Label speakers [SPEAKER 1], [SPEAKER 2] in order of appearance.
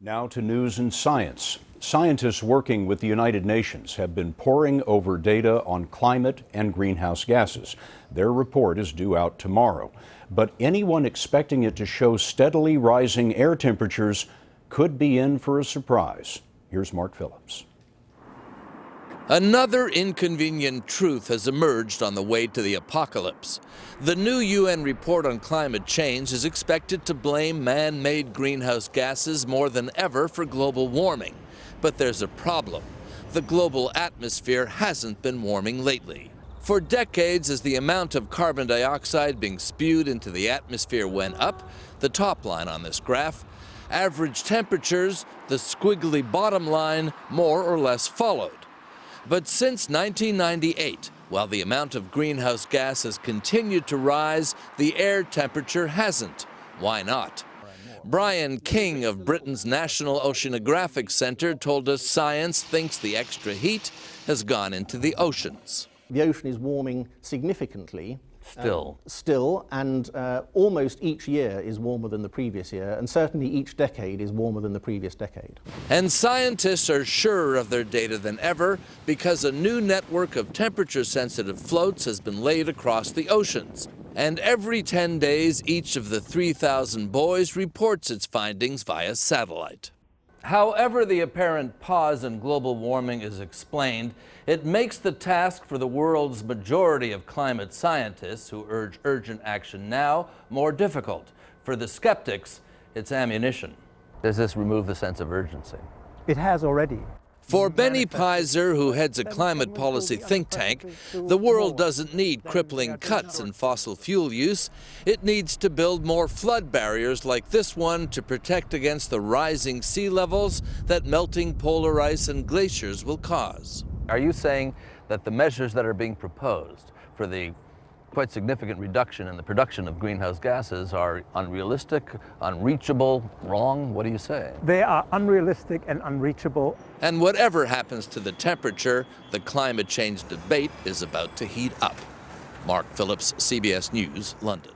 [SPEAKER 1] Now to news and science. Scientists working with the United Nations have been poring over data on climate and greenhouse gases. Their report is due out tomorrow. But anyone expecting it to show steadily rising air temperatures could be in for a surprise. Here's Mark Phillips.
[SPEAKER 2] Another inconvenient truth has emerged on the way to the apocalypse. The new UN report on climate change is expected to blame man-made greenhouse gases more than ever for global warming. But there's a problem. The global atmosphere hasn't been warming lately. For decades, as the amount of carbon dioxide being spewed into the atmosphere went up, the top line on this graph, average temperatures, the squiggly bottom line, more or less followed. But since 1998, while the amount of greenhouse gas has continued to rise, the air temperature hasn't. Why not? Brian King of Britain's National Oceanographic Centre told us science thinks the extra heat has gone into the oceans.
[SPEAKER 3] The ocean is warming significantly.
[SPEAKER 2] Still,
[SPEAKER 3] and almost each year is warmer than the previous year, and certainly each decade is warmer than the previous decade.
[SPEAKER 2] And scientists are surer of their data than ever because a new network of temperature-sensitive floats has been laid across the oceans. And every 10 days, each of the 3,000 buoys reports its findings via satellite. However the apparent pause in global warming is explained, it makes the task for the world's majority of climate scientists who urge urgent action now more difficult. For the skeptics, it's ammunition.
[SPEAKER 4] Does this remove the sense of urgency?
[SPEAKER 5] It has already.
[SPEAKER 2] For Benny Pizer, who heads a climate policy think tank, the world doesn't need crippling cuts in fossil fuel use. It needs to build more flood barriers like this one to protect against the rising sea levels that melting polar ice and glaciers will cause.
[SPEAKER 4] Are you saying that the measures that are being proposed for the quite significant reduction in the production of greenhouse gases are unrealistic, unreachable, wrong? What do you say?
[SPEAKER 5] They are unrealistic and unreachable.
[SPEAKER 2] And whatever happens to the temperature, the climate change debate is about to heat up. Mark Phillips, CBS News, London.